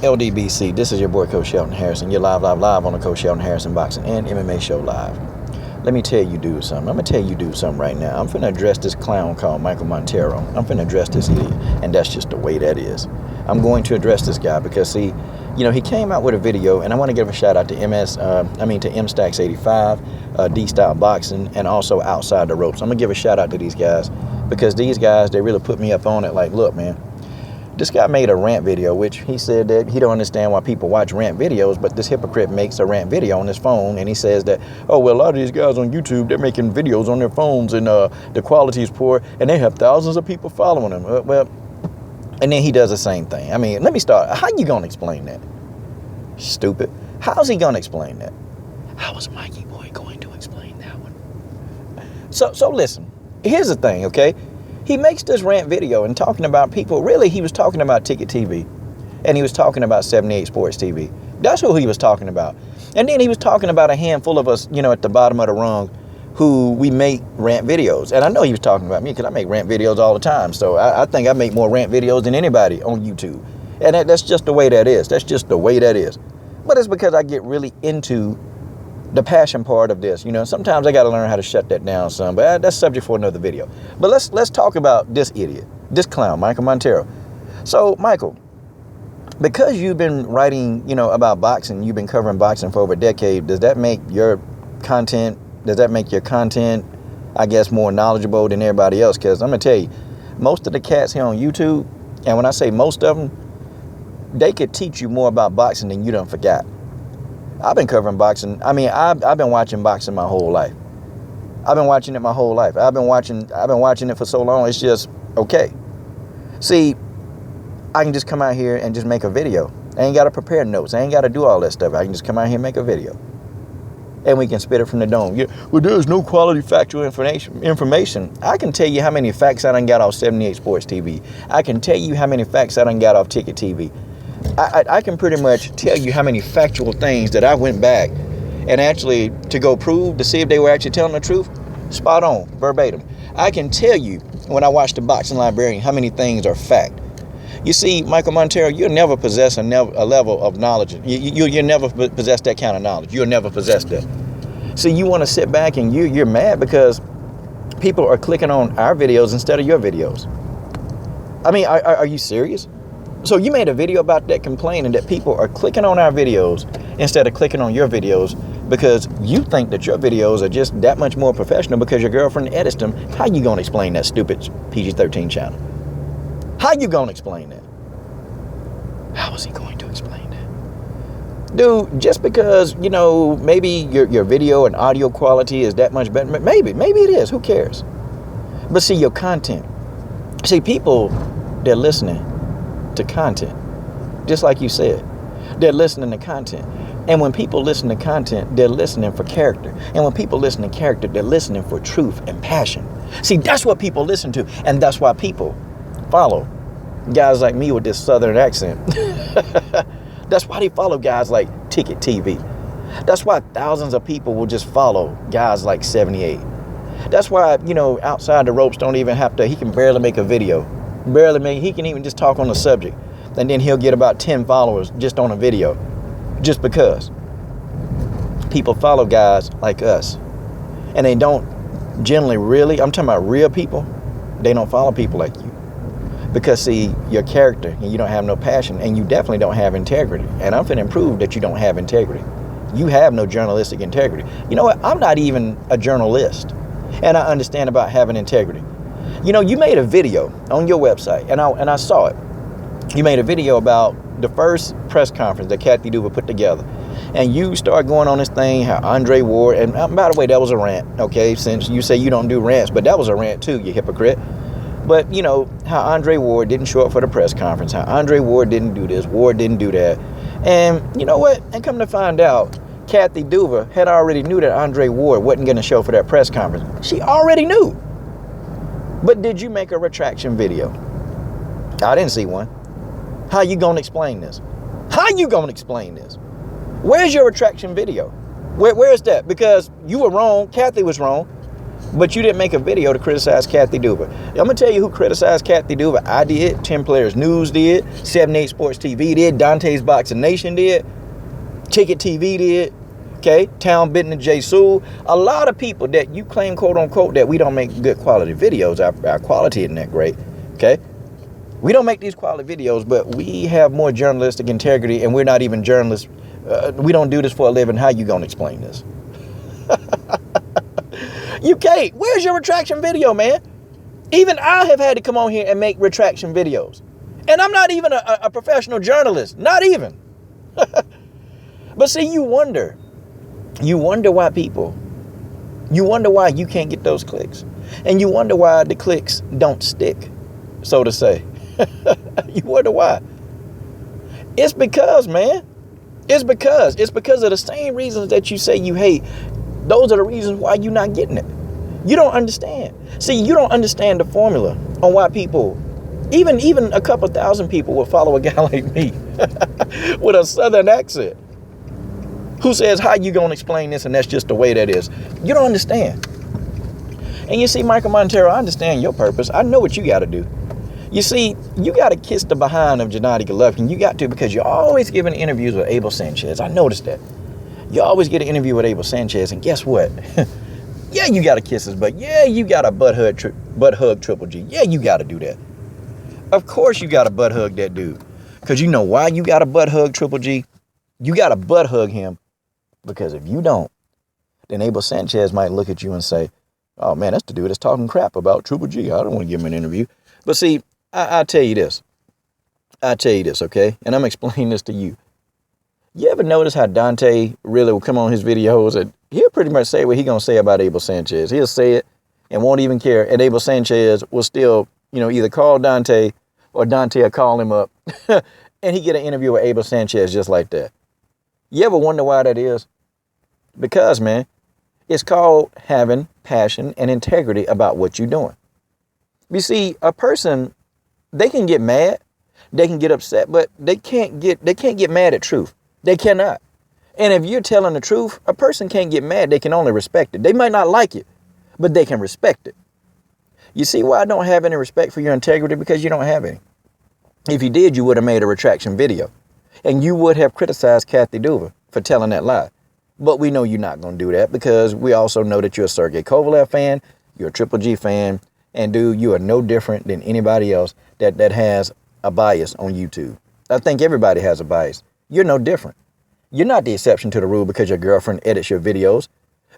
LDBC, this is your boy Coach Shelton Harrison. You're live on the Coach Shelton Harrison Boxing and MMA Show Live. Let me tell you dude something. I'm going to tell you dude something right now. I'm finna address this clown called Michael Montero. I'm finna address this idiot, and that's just the way that is. I'm going to address this guy because, see, you know, he came out with a video, and I want to give a shout out to M-Stacks85, D-Style Boxing, and also Outside the Ropes. I'm going to give a shout out to these guys because these guys, they really put me up on it. Like, look, man. This guy made a rant video, which he said that he don't understand why people watch rant videos, but this hypocrite makes a rant video on his phone, and he says that, oh, well, a lot of these guys on YouTube, they're making videos on their phones, and the quality is poor, and they have thousands of people following them. Well, and then he does the same thing. I mean, let me start. How you going to explain that? Stupid. How's he going to explain that? How is Mikey Boy going to explain that one? So listen, here's the thing, okay? He makes this rant video and talking about people. Really, he was talking about Ticket TV. And he was talking about 78 Sports TV. That's who he was talking about. And then he was talking about a handful of us, you know, at the bottom of the rung who we make rant videos. And I know he was talking about me because I make rant videos all the time. So I think I make more rant videos than anybody on YouTube. And that's just the way that is. That's just the way that is. But it's because I get really into the passion part of this. You know, sometimes I got to learn how to shut that down some, but that's subject for another video. But let's talk about this idiot, this clown, Michael Montero. So, Michael, because you've been writing, you know, about boxing, you've been covering boxing for over a decade, does that make your content, I guess, more knowledgeable than everybody else? Because I'm going to tell you, most of the cats here on YouTube, and when I say most of them, they could teach you more about boxing than you done forgot. I've been covering boxing. I mean, I've been watching boxing my whole life. I've been watching it my whole life. I've been watching it for so long. It's just okay. See, I can just come out here and just make a video. I ain't got to prepare notes. I ain't got to do all that stuff. I can just come out here and make a video, and we can spit it from the dome. Yeah, well, there's no quality factual information. I can tell you how many facts I done got off 78 Sports TV. I can tell you how many facts I done got off Ticket TV. I can pretty much tell you how many factual things that I went back and actually to go prove to see if they were actually telling the truth. Spot on, verbatim. I can tell you when I watched The Boxing Librarian how many things are fact. You see, Michael Montero, you'll never possess a level of knowledge. You'll never possess that kind of knowledge. You'll never possess that. So you want to sit back and you're mad because people are clicking on our videos instead of your videos. I mean, are you serious? So you made a video about that, complaining that people are clicking on our videos instead of clicking on your videos because you think that your videos are just that much more professional because your girlfriend edits them. How you going to explain that stupid PG-13 channel? How you going to explain that? How is he going to explain that? Dude, just because, you know, maybe your video and audio quality is that much better, maybe it is, who cares? But see, your content. See, people, they're listening to content, just like you said. They're listening to content. And when people listen to content, they're listening for character. And when people listen to character, they're listening for truth and passion. See, that's what people listen to. And that's why people follow guys like me with this southern accent. That's why they follow guys like Ticket TV. That's why thousands of people will just follow guys like 78. That's why, you know, Outside the Ropes don't even have to, he can barely make a video. He can even just talk on the subject. And then he'll get about 10 followers just on a video. Just because people follow guys like us. And they don't generally really, I'm talking about real people, they don't follow people like you. Because see, your character, and you don't have no passion, and you definitely don't have integrity. And I'm finna prove that you don't have integrity. You have no journalistic integrity. You know what? I'm not even a journalist. And I understand about having integrity. You know, you made a video on your website, and I saw it. You made a video about the first press conference that Kathy Duva put together. And you start going on this thing, how Andre Ward, and by the way, that was a rant, okay? Since you say you don't do rants, but that was a rant too, you hypocrite. But, you know, how Andre Ward didn't show up for the press conference, how Andre Ward didn't do this, Ward didn't do that. And you know what? And come to find out, Kathy Duva had already knew that Andre Ward wasn't going to show for that press conference. She already knew. But did you make a retraction video? I didn't see one. How you going to explain this? How you going to explain this? Where's your retraction video? Where is that? Because you were wrong. Kathy was wrong. But you didn't make a video to criticize Kathy Duva. I'm going to tell you who criticized Kathy Duva. I did. 10 Players News did. 78 Sports TV did. Dante's Boxing Nation did. Ticket TV did. Okay. Town Bitten and J. Sewell. A lot of people that you claim, quote unquote, that we don't make good quality videos. Our quality isn't that great. Okay. We don't make these quality videos, but we have more journalistic integrity, and we're not even journalists. We don't do this for a living. How you going to explain this? You can't. Where's your retraction video, man? Even I have had to come on here and make retraction videos. And I'm not even a professional journalist. Not even. But see, you wonder why people, you wonder why you can't get those clicks. And you wonder why the clicks don't stick, so to say. You wonder why. It's because, man. It's because of the same reasons that you say you hate. Those are the reasons why you're not getting it. You don't understand. See, you don't understand the formula on why people, even a couple thousand people will follow a guy like me with a southern accent who says, how you going to explain this? And that's just the way that is. You don't understand. And you see, Michael Montero, I understand your purpose. I know what you got to do. You see, you got to kiss the behind of Gennady Golovkin. You got to, because you're always giving interviews with Abel Sanchez. I noticed that. You always get an interview with Abel Sanchez, and guess what? Yeah, you got to kiss his butt. Yeah, you got to butt hug Triple G. Yeah, you got to do that. Of course you got to butt hug that dude. Because you know why you got to butt hug Triple G? You got to butt hug him. Because if you don't, then Abel Sanchez might look at you and say, oh man, that's the dude that's talking crap about Triple G. I don't want to give him an interview. But see, I'll tell you this. Okay? And I'm explaining this to you. You ever notice how Dante really will come on his videos and he'll pretty much say what he's going to say about Abel Sanchez. He'll say it and won't even care. And Abel Sanchez will still, either call Dante or Dante will call him up and he get an interview with Abel Sanchez just like that. You ever wonder why that is? Because, man, it's called having passion and integrity about what you're doing. You see, a person, they can get mad, they can get upset, but they can't get mad at truth. They cannot. And if you're telling the truth, a person can't get mad. They can only respect it. They might not like it, but they can respect it. You see why I don't have any respect for your integrity? Because you don't have any. If you did, you would have made a retraction video. And you would have criticized Kathy Duva for telling that lie. But we know you're not going to do that because we also know that you're a Sergey Kovalev fan, you're a Triple G fan, and dude, you are no different than anybody else that has a bias on YouTube. I think everybody has a bias. You're no different. You're not the exception to the rule because your girlfriend edits your videos.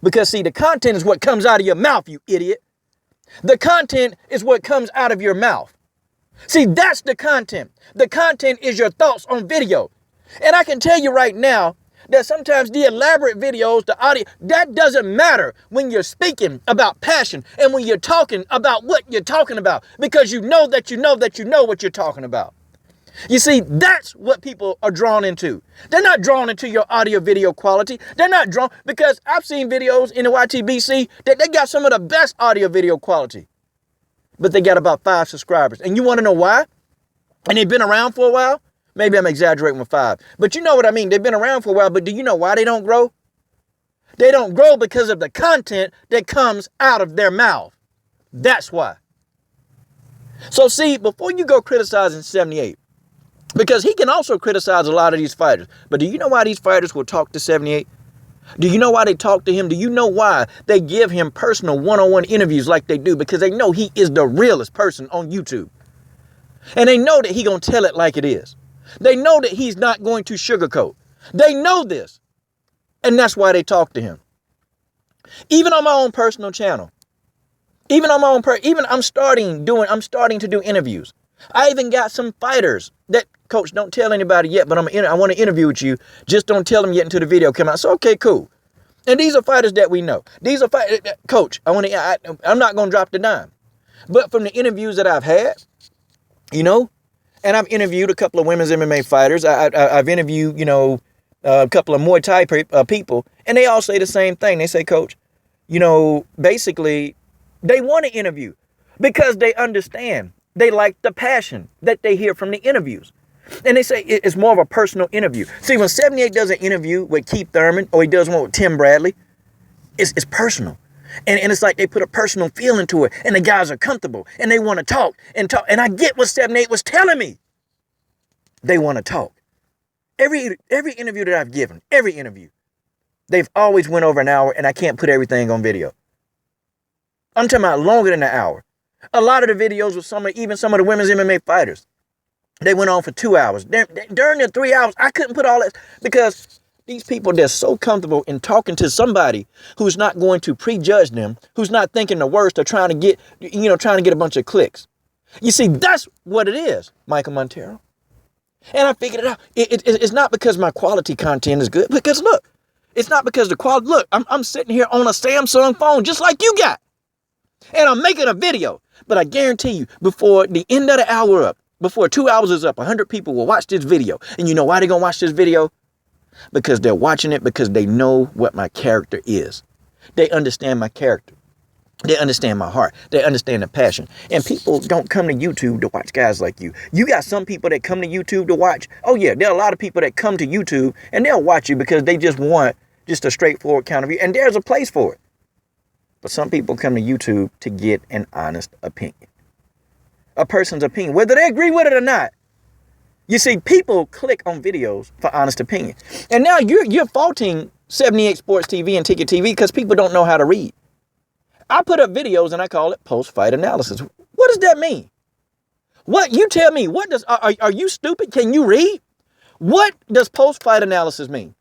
Because see, the content is what comes out of your mouth, you idiot. The content is what comes out of your mouth. See, that's the content. The content is your thoughts on video. And I can tell you right now that sometimes the elaborate videos, the audio, that doesn't matter when you're speaking about passion and when you're talking about what you're talking about, because you know what you're talking about. You see, that's what people are drawn into. They're not drawn into your audio video quality. They're not drawn, because I've seen videos in the YTBC that they got some of the best audio video quality, but they got about 5 subscribers. And you want to know why? And they've been around for a while. Maybe I'm exaggerating with 5, but you know what I mean. They've been around for a while, but do you know why they don't grow? They don't grow because of the content that comes out of their mouth. That's why. So see, before you go criticizing 78, because he can also criticize a lot of these fighters. But do you know why these fighters will talk to 78? Do you know why they talk to him? Do you know why they give him personal one-on-one interviews like they do? Because they know he is the realest person on YouTube. And they know that he gonna tell it like it is. They know that he's not going to sugarcoat. They know this. And that's why they talk to him. Even on my own personal channel. I'm starting to do interviews. I even got some fighters that, coach, don't tell anybody yet, but I want to interview with you. Just don't tell them yet until the video come out. So, okay, cool. And these are fighters that we know. These are fighters, coach, I'm not going to drop the dime. But from the interviews that I've had, and I've interviewed a couple of women's MMA fighters. I've interviewed, a couple of Muay Thai people, and they all say the same thing. They say, coach, basically, they want to interview because they understand. They like the passion that they hear from the interviews. And they say it's more of a personal interview. See, when 78 does an interview with Keith Thurman or he does one with Tim Bradley, it's personal. And it's like they put a personal feel into it. And the guys are comfortable. And they want to talk and talk. And I get what 7-8 was telling me. They want to talk. Every interview that I've given, every interview, they've always went over an hour, and I can't put everything on video. I'm talking about longer than an hour. A lot of the videos with even some of the women's MMA fighters, they went on for 2 hours. During the 3 hours, I couldn't put all that because these people, they're so comfortable in talking to somebody who's not going to prejudge them, who's not thinking the worst or trying to get a bunch of clicks. You see, that's what it is, Michael Montero. And I figured it out. It's not because my quality content is good. Because look, it's not because the quality. Look, I'm sitting here on a Samsung phone just like you got. And I'm making a video. But I guarantee you, before the end of the hour up, before 2 hours is up, 100 people will watch this video. And you know why they're going to watch this video? Because they're watching it because they know what my character is. They understand my character. They understand my heart. They understand the passion. And people don't come to YouTube to watch guys like you. You got some people that come to YouTube to watch. Oh, yeah, there are a lot of people that come to YouTube and they'll watch you because they just want just a straightforward counter view. And there's a place for it. But some people come to YouTube to get an honest opinion. A person's opinion, whether they agree with it or not. You see, people click on videos for honest opinion. And now you're faulting 78 Sports TV and Ticket TV because people don't know how to read. I put up videos and I call it post-fight analysis. What does that mean? What? You tell me, are you stupid? Can you read? What does post-fight analysis mean?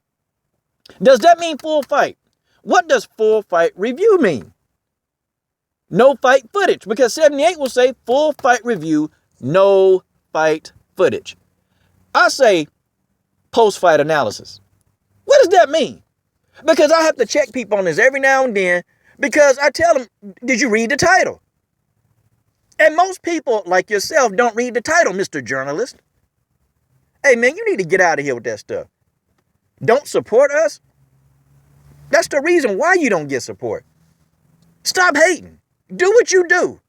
Does that mean full fight? What does full fight review mean? No fight footage, because 78 will say full fight review, no fight footage. I say post-fight analysis. What does that mean? Because I have to check people on this every now and then. Because I tell them, did you read the title? And most people like yourself don't read the title, Mr. Journalist. Hey, man, you need to get out of here with that stuff. Don't support us? That's the reason why you don't get support. Stop hating. Do what you do.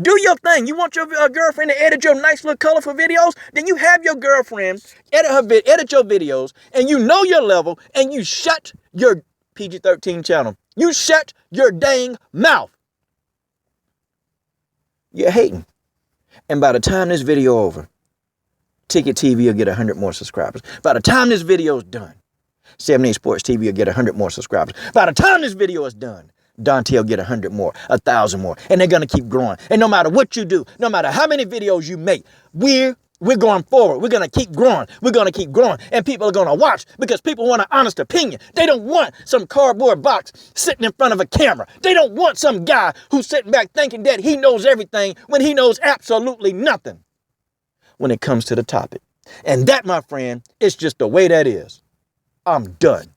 Do your thing. You want your girlfriend to edit your nice little colorful videos? Then you have your girlfriend edit your videos, and you know your level, and you shut your PG-13 channel. You shut your dang mouth. You're hating. And by the time this video over, Ticket TV will get 100 more subscribers. By the time this video is done, 78 Sports TV will get 100 more subscribers. By the time this video is done, Dante will get 100 more, 1,000 more. And they're going to keep growing. And no matter what you do, no matter how many videos you make, we're going forward. We're going to keep growing. We're going to keep growing. And people are going to watch because people want an honest opinion. They don't want some cardboard box sitting in front of a camera. They don't want some guy who's sitting back thinking that he knows everything when he knows absolutely nothing when it comes to the topic. And that, my friend, is just the way that is. I'm done.